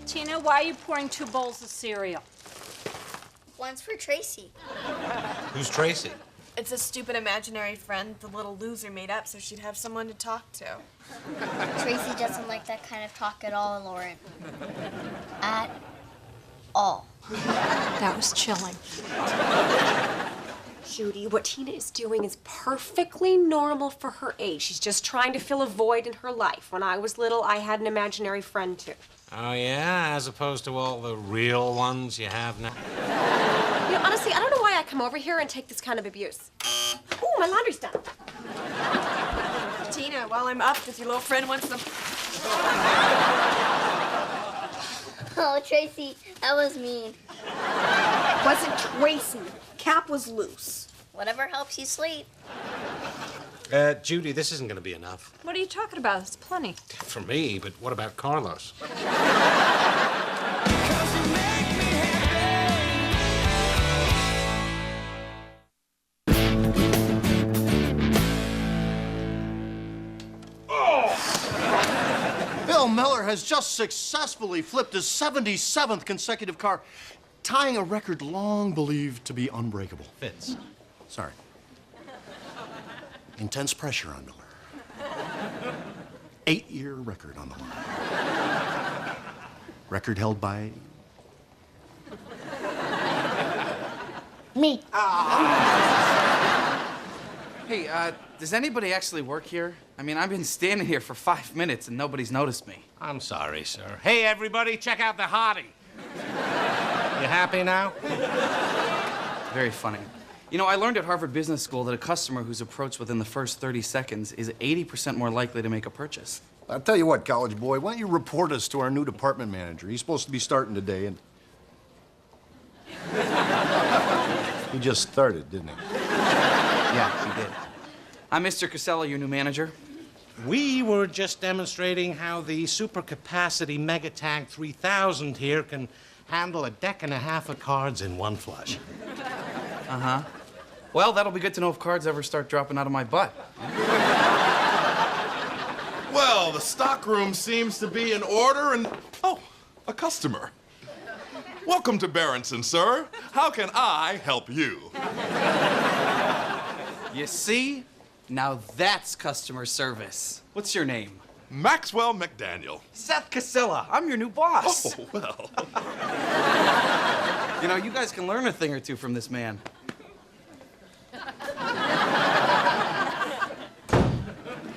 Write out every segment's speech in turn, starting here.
Tina, why are you pouring 2 bowls of cereal? One's for Tracy. Who's Tracy? It's a stupid imaginary friend the little loser made up so she'd have someone to talk to. Tracy doesn't like that kind of talk at all, Lauren. At all. That was chilling. Judy, what Tina is doing is perfectly normal for her age. She's just trying to fill a void in her life. When I was little, I had an imaginary friend, too. Oh, yeah? As opposed to all the real ones you have now? You know, honestly, I don't know why I come over here and take this kind of abuse. Ooh, my laundry's done. Tina, while I'm up, if your little friend wants some... Oh, Tracy, that was mean. Wasn't Tracy. Cap was loose. Whatever helps you sleep. Judy, this isn't going to be enough. What are you talking about? It's plenty. For me, but what about Carlos? Bill Miller has just successfully flipped his 77th consecutive car, tying a record long believed to be unbreakable. Fitz. Sorry. Intense pressure on Miller. 8-year record on the line. Record held by... Me. Hey, does anybody actually work here? I mean, I've been standing here for 5 minutes and nobody's noticed me. I'm sorry, sir. Hey, everybody, check out the hottie. You happy now? Very funny. You know, I learned at Harvard Business School that a customer who's approached within the first 30 seconds is 80% more likely to make a purchase. I'll tell you what, college boy, why don't you report us to our new department manager? He's supposed to be starting today, and... He just started, didn't he? Yeah, he did. I'm Mr. Casella, your new manager. We were just demonstrating how the supercapacity Megatank 3000 here can handle a deck and a half of cards in one flush. Uh-huh. Well, that'll be good to know if cards ever start dropping out of my butt. Well, the stockroom seems to be in order and... Oh, a customer. Welcome to Berenson, sir. How can I help you? You see? Now that's customer service. What's your name? Maxwell McDaniel. Seth Casella. I'm your new boss. Oh, well. You know, you guys can learn a thing or two from this man.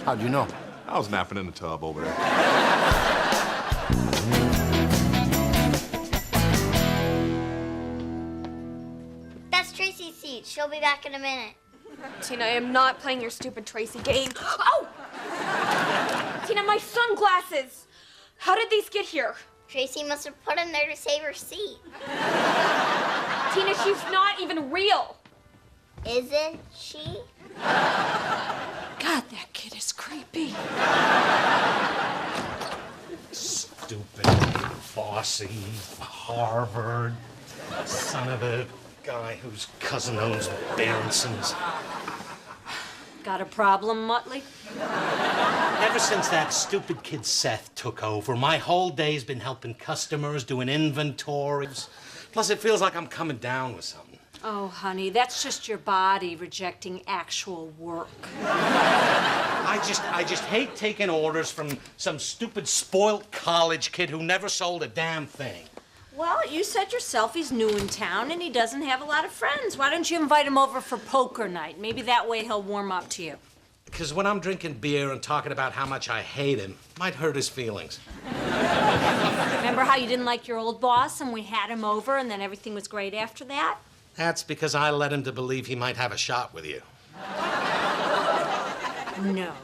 How'd you know? I was napping in the tub over there. That's Tracy's seat. She'll be back in a minute. Tina, I am not playing your stupid Tracy game. Oh! Tina, my sunglasses! How did these get here? Tracy must have put them there to save her seat. Tina, she's not even real. Isn't she? God, that kid is creepy. Stupid, bossy, Harvard, son of a guy whose cousin owns Berenson's. Got a problem, Muttley? Ever since that stupid kid Seth took over, my whole day's been helping customers, doing inventories. Plus, it feels like I'm coming down with something. Oh, honey, that's just your body rejecting actual work. I just hate taking orders from some stupid, spoilt college kid who never sold a damn thing. Well, you said yourself he's new in town and he doesn't have a lot of friends. Why don't you invite him over for poker night? Maybe that way he'll warm up to you. Because when I'm drinking beer and talking about how much I hate him, might hurt his feelings. Remember how you didn't like your old boss and we had him over and then everything was great after that? That's because I led him to believe he might have a shot with you. No,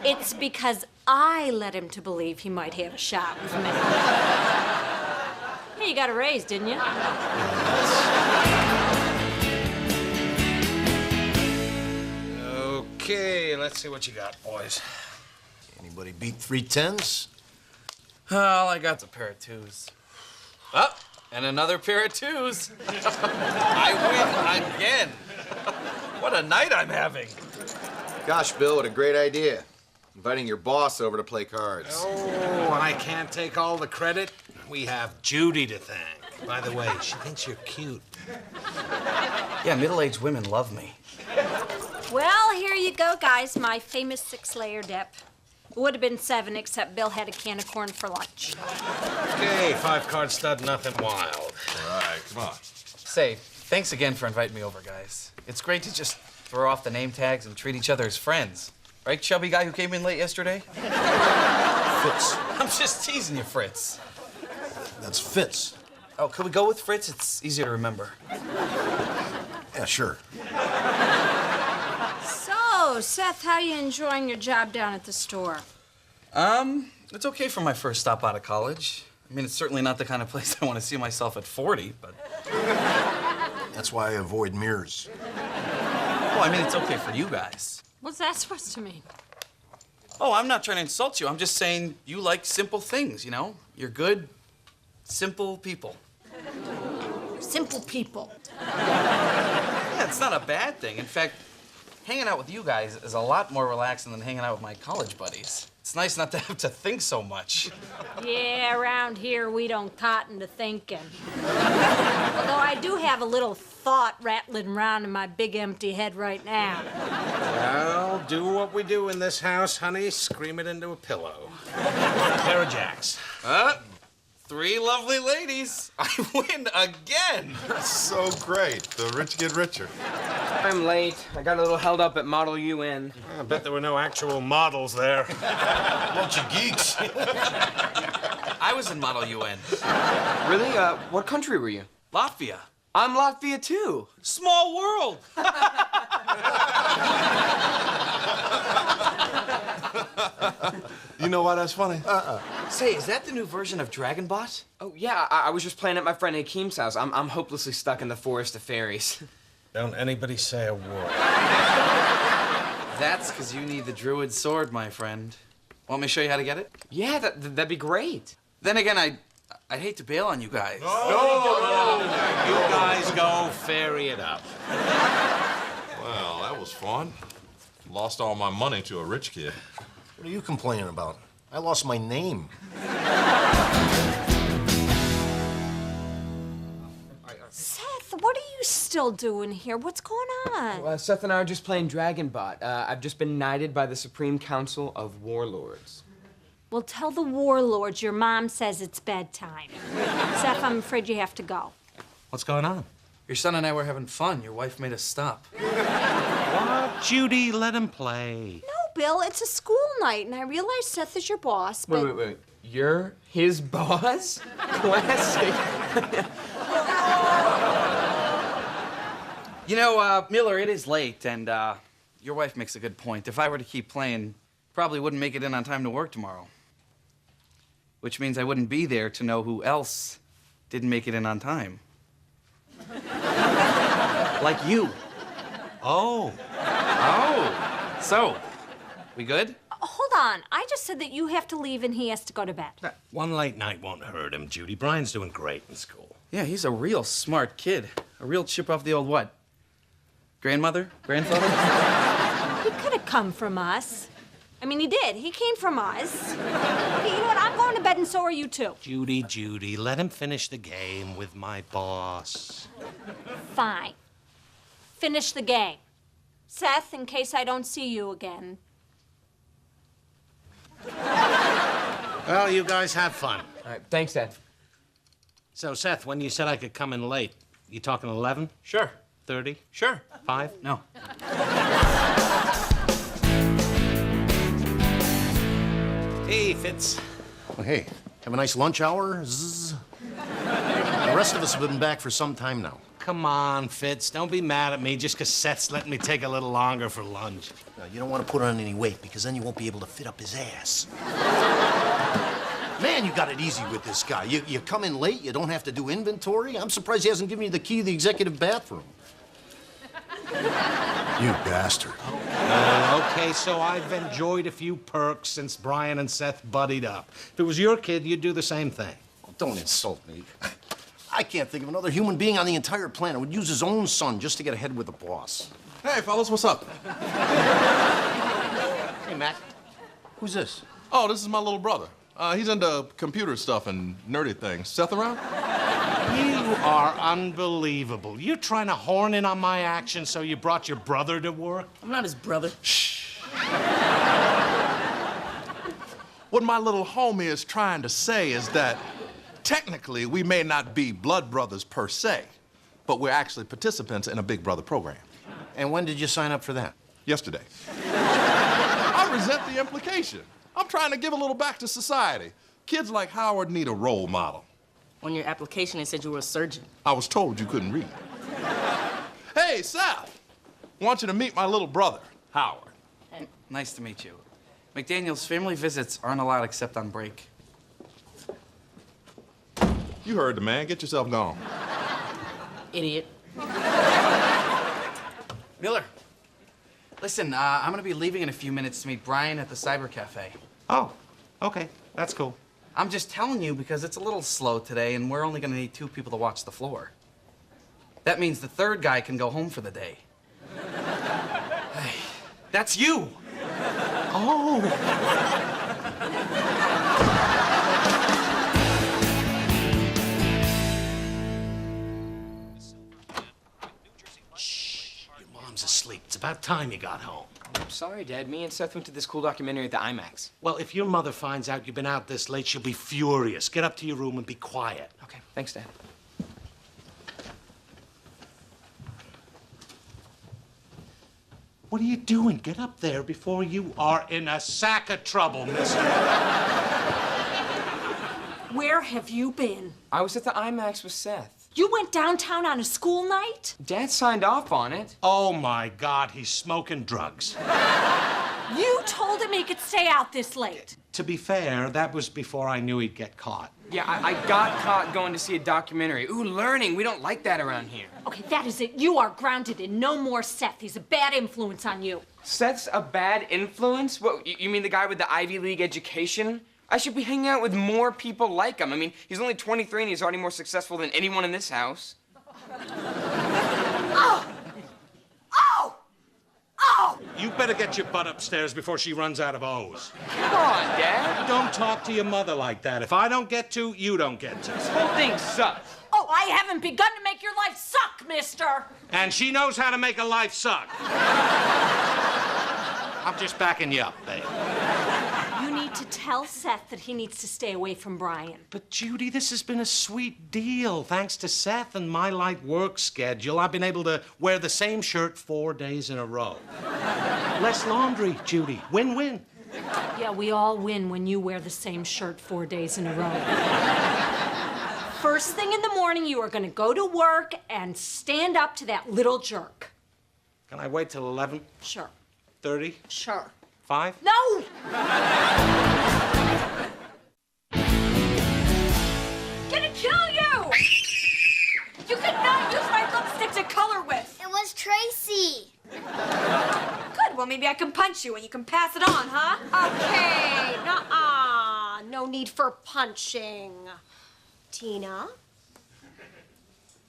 it's because I led him to believe he might have a shot with me. Hey, you got a raise, didn't you? Okay, let's see what you got, boys. Anybody beat 310s? All I got's a pair of twos. Oh, and another pair of twos. I win again. What a night I'm having. Gosh, Bill, what a great idea. Inviting your boss over to play cards. Oh, I can't take all the credit. We have Judy to thank. By the way, she thinks you're cute. Yeah, middle-aged women love me. Well, here you go, guys. My famous 6-layer dip. It would have been 7, except Bill had a can of corn for lunch. Okay, 5-card stud, nothing wild. All right, come on. Say, thanks again for inviting me over, guys. It's great to just throw off the name tags and treat each other as friends. Right, chubby guy who came in late yesterday? Fitz. I'm just teasing you, Fritz. That's Fitz. Oh, could we go with Fritz? It's easier to remember. Yeah, sure. So, Seth, how you enjoying your job down at the store? It's okay for my first stop out of college. I mean, it's certainly not the kind of place I want to see myself at 40, but... That's why I avoid mirrors. Well, I mean, it's okay for you guys. What's that supposed to mean? Oh, I'm not trying to insult you. I'm just saying you like simple things, you know? You're good, simple people. Simple people. Yeah, it's not a bad thing. In fact, hanging out with you guys is a lot more relaxing than hanging out with my college buddies. It's nice not to have to think so much. Yeah, around here we don't cotton to thinking. Although I do have a little thought rattling around in my big empty head right now. Well, do what we do in this house, honey. Scream it into a pillow. Pair of jacks. 3 lovely ladies. I win again. That's so great. The rich get richer. I'm late. I got a little held up at Model UN. I bet there were no actual models there. Bunch of geeks. I was in Model UN. Really? What country were you? Latvia. I'm Latvia too. Small world. You know why that's funny? Say, is that the new version of Dragonbot? Oh yeah, I was just playing at my friend Hakim's house. I'm hopelessly stuck in the forest of fairies. Don't anybody say a word. That's because you need the druid sword, my friend. Want me to show you how to get it? Yeah, that'd be great. Then again, I'd hate to bail on you guys. You guys go ferry it up. Well, that was fun. Lost all my money to a rich kid. What are you complaining about? I lost my name. Seth, what are you still doing here? What's going on? Seth and I are just playing Dragonbot. I've just been knighted by the Supreme Council of Warlords. Well, tell the warlords your mom says it's bedtime. Seth, I'm afraid you have to go. What's going on? Your son and I were having fun. Your wife made us stop. What? Judy, let him play. No, Bill, it's a school night, and I realize Seth is your boss, but... Wait. You're his boss? Classic. You know, Miller, it is late, and your wife makes a good point. If I were to keep playing, probably wouldn't make it in on time to work tomorrow. Which means I wouldn't be there to know who else didn't make it in on time. Like you. Oh. Oh. So, we good? Hold on. I just said that you have to leave and he has to go to bed. One late night won't hurt him, Judy. Brian's doing great in school. Yeah, he's a real smart kid. A real chip off the old what? Grandmother? Grandfather? He could have come from us. I mean, he did. He came from us. Okay, you know what? I'm going to bed and so are you too. Judy, let him finish the game with my boss. Fine. Finish the game. Seth, in case I don't see you again. Well, you guys have fun. All right, thanks, Dad. So, Seth, when you said I could come in late, you talking 11? Sure. 30? Sure. 5? No. Hey, Fitz. Well, hey, have a nice lunch hour. Zzz. The rest of us have been back for some time now. Come on, Fitz. Don't be mad at me just 'cause Seth's letting me take a little longer for lunch. Now, you don't want to put on any weight because then you won't be able to fit up his ass. Man, you got it easy with this guy. You come in late, you don't have to do inventory. I'm surprised he hasn't given you the key to the executive bathroom. You bastard. Okay, so I've enjoyed a few perks since Brian and Seth buddied up. If it was your kid, you'd do the same thing. Oh, don't insult me. I can't think of another human being on the entire planet who would use his own son just to get ahead with the boss. Hey, fellas, what's up? Hey, Matt. Who's this? Oh, this is my little brother. He's into computer stuff and nerdy things. Seth around? You are unbelievable. You're trying to horn in on my action, so you brought your brother to work? I'm not his brother. What my little homie is trying to say is that technically we may not be blood brothers per se, but we're actually participants in a Big Brother program. And when did you sign up for that? Yesterday. I resent the implication. I'm trying to give a little back to society. Kids like Howard need a role model. On your application, it said you were a surgeon. I was told you couldn't read. Hey, Seth! I want you to meet my little brother, Howard. Nice to meet you. McDaniel's family visits aren't allowed except on break. You heard the man. Get yourself gone. Idiot. Miller, listen, I'm gonna be leaving in a few minutes to meet Brian at the Cyber Cafe. Oh, okay. That's cool. I'm just telling you because it's a little slow today and we're only gonna need 2 people to watch the floor. That means the 3rd guy can go home for the day. Hey, that's you! Oh. Shh. Your mom's asleep. It's about time you got home. I'm sorry, Dad. Me and Seth went to this cool documentary at the IMAX. Well, if your mother finds out you've been out this late, she'll be furious. Get up to your room and be quiet. Okay, thanks, Dad. What are you doing? Get up there before you are in a sack of trouble, mister. Where have you been? I was at the IMAX with Seth. You went downtown on a school night? Dad signed off on it. Oh, my God, he's smoking drugs. You told him he could stay out this late. To be fair, that was before I knew he'd get caught. Yeah, I got caught going to see a documentary. Ooh, learning. We don't like that around here. Okay, that is it. You are grounded and no more Seth. He's a bad influence on you. Seth's a bad influence? What, you mean the guy with the Ivy League education? I should be hanging out with more people like him. I mean, he's only 23 and he's already more successful than anyone in this house. Oh! Oh! Oh! You better get your butt upstairs before she runs out of O's. Come on, Dad. Don't talk to your mother like that. If I don't get to, you don't get to. This whole thing sucks. Oh, I haven't begun to make your life suck, mister. And she knows how to make a life suck. I'm just backing you up, babe. You need to tell Seth that he needs to stay away from Brian. But, Judy, this has been a sweet deal. Thanks to Seth and my light work schedule, I've been able to wear the same shirt 4 days in a row. Less laundry, Judy. Win-win. Yeah, we all win when you wear the same shirt 4 days in a row. First thing in the morning, you are going to go to work and stand up to that little jerk. Can I wait till 11? Sure. 30? Sure. 5? No! Gonna kill you! You could not use my lipstick to color with. It was Tracy. Good, well, maybe I can punch you and you can pass it on, huh? Okay, nuh-uh. No need for punching. Tina?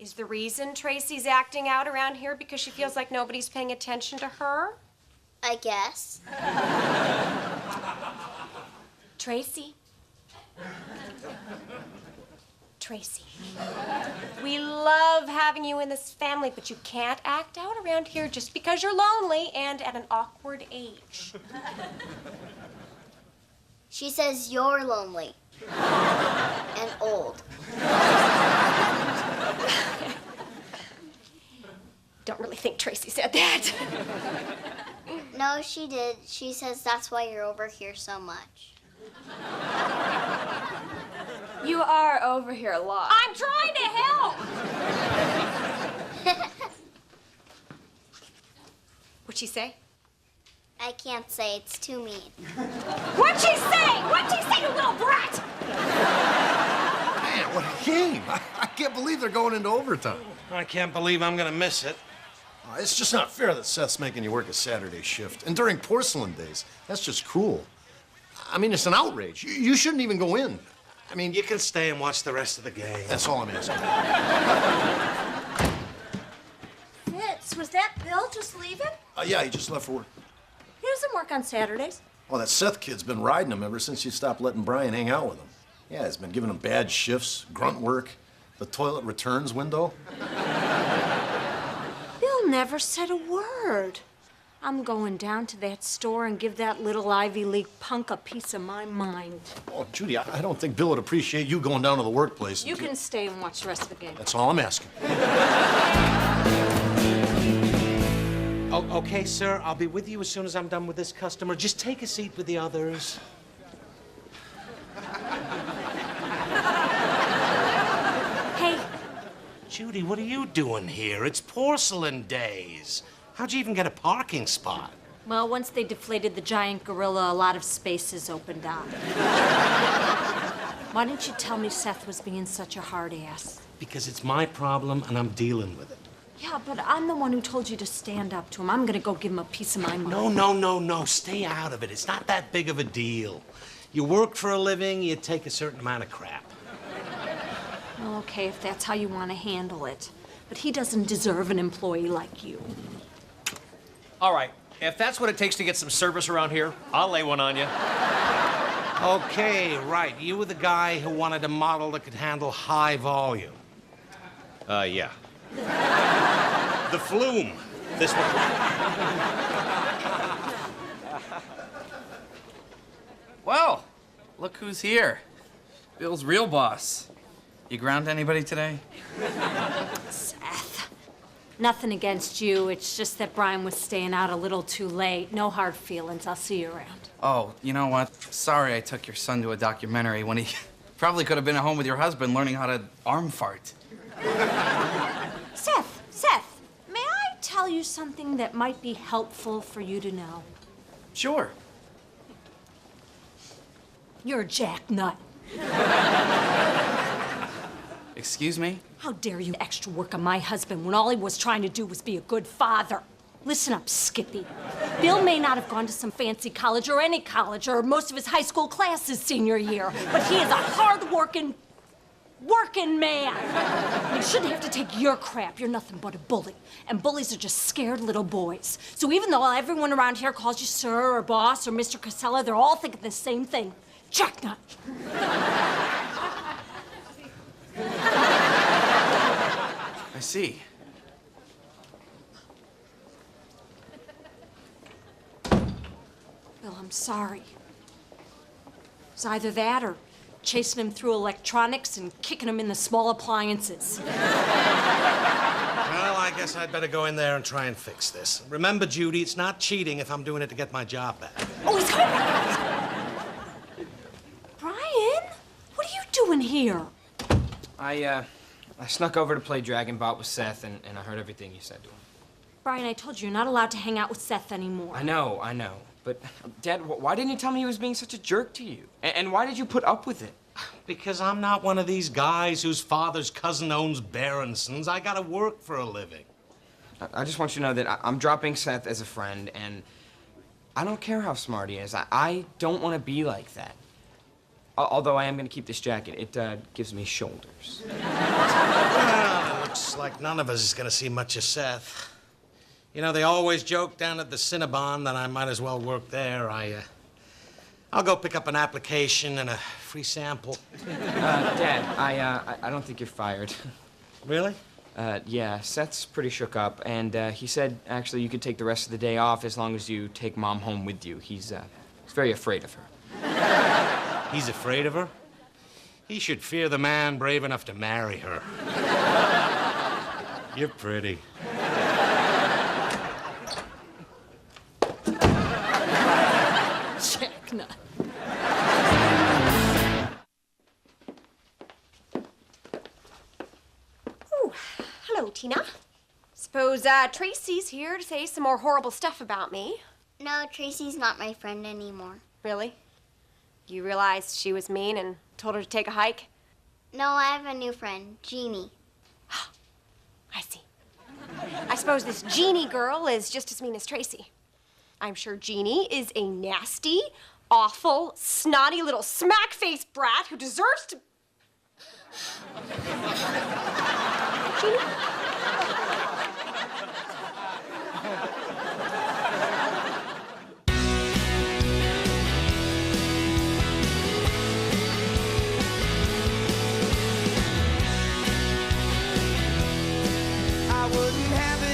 Is the reason Tracy's acting out around here because she feels like nobody's paying attention to her? I guess. Tracy. Tracy. We love having you in this family, but you can't act out around here just because you're lonely and at an awkward age. She says you're lonely. And old. Don't really think Tracy said that. No, she did. She says that's why you're over here so much. You are over here a lot. I'm trying to help. What'd she say? I can't say, it's too mean. What'd she say? What'd she say, you little brat? Man, what a game. I can't believe they're going into overtime. I can't believe I'm gonna miss it. It's just not fair that Seth's making you work a Saturday shift. And during porcelain days, that's just cruel. I mean, it's an outrage. You shouldn't even go in. I mean, You can stay and watch the rest of the game. that's all I'm asking. Fitz, was that Bill just leaving? Yeah, he just left for work. He doesn't work on Saturdays. Oh, that Seth kid's been riding him ever since you stopped letting Brian hang out with him. Yeah, he's been giving him bad shifts, grunt work, the toilet returns window. Bill never said a word. I'm going down to that store and give that little Ivy League punk a piece of my mind. Oh, Judy, I don't think Bill would appreciate you going down to the workplace. You can stay and watch the rest of the game. That's all I'm asking. Oh, okay, sir. I'll be with you as soon as I'm done with this customer. Just take a seat with the others. Hey, Judy, what are you doing here? It's porcelain days. How'd you even get a parking spot? well, once they deflated the giant gorilla, a lot of spaces opened up. Why didn't you tell me Seth was being such a hard ass? Because it's my problem and I'm dealing with it. Yeah, but I'm the one who told you to stand up to him. I'm gonna go give him a piece of my mind. No. Stay out of it. It's not that big of a deal. You work for a living, you take a certain amount of crap. Okay, if that's how you want to handle it. But he doesn't deserve an employee like you. All right, if that's what it takes to get some service around here, I'll lay one on you. Okay, right. You were the guy who wanted a model that could handle high volume. Yeah. The Flume. This one. Well, look who's here. Bill's real boss. You ground anybody today? Seth, nothing against you. It's just that Brian was staying out a little too late. No hard feelings. I'll see you around. Oh, you know what? Sorry I took your son to a documentary when he probably could have been at home with your husband learning how to arm fart. Seth, may I tell you something that might be helpful for you to know? Sure. You're a jacknut. Excuse me? How dare you extra work on my husband when all he was trying to do was be a good father? Listen up, Skippy. Bill may not have gone to some fancy college or any college or most of his high school classes senior year, but he is a hard-working man. You shouldn't have to take your crap. You're nothing but a bully. And bullies are just scared little boys. So even though everyone around here calls you sir or boss or Mr. Casella, they're all thinking the same thing. Jacknut. I see. Bill, I'm sorry. It's either that or chasing him through electronics and kicking him in the small appliances. Well, I guess I'd better go in there and try and fix this. Remember, Judy, it's not cheating if I'm doing it to get my job back. Oh, he's coming back! Brian, what are you doing here? I snuck over to play Dragon Bot with Seth, and I heard everything you said to him. Brian, I told you, you're not allowed to hang out with Seth anymore. I know. But, Dad, why didn't you tell me he was being such a jerk to you? And why did you put up with it? Because I'm not one of these guys whose father's cousin owns Berenson's. I gotta work for a living. I just want you to know that I'm dropping Seth as a friend, and I don't care how smart he is. I don't want to be like that. Although I am going to keep this jacket. It gives me shoulders. Well, it looks like none of us is gonna see much of Seth. You know, they always joke down at the Cinnabon that I might as well work there. I'll go pick up an application and a free sample. Dad, I don't think you're fired. Really? Yeah, Seth's pretty shook up, and he said, actually, you could take the rest of the day off as long as you take Mom home with you. He's very afraid of her. He's afraid of her? He should fear the man brave enough to marry her. You're pretty. Jacknut. Ooh, hello, Tina. Suppose Tracy's here to say some more horrible stuff about me. No, Tracy's not my friend anymore. Really? You realized she was mean and told her to take a hike? No, I have a new friend, Jeannie. I see. I suppose this Jeannie girl is just as mean as Tracy. I'm sure Jeannie is a nasty, awful, snotty little smack-faced brat who deserves to... Jeannie? wouldn't have it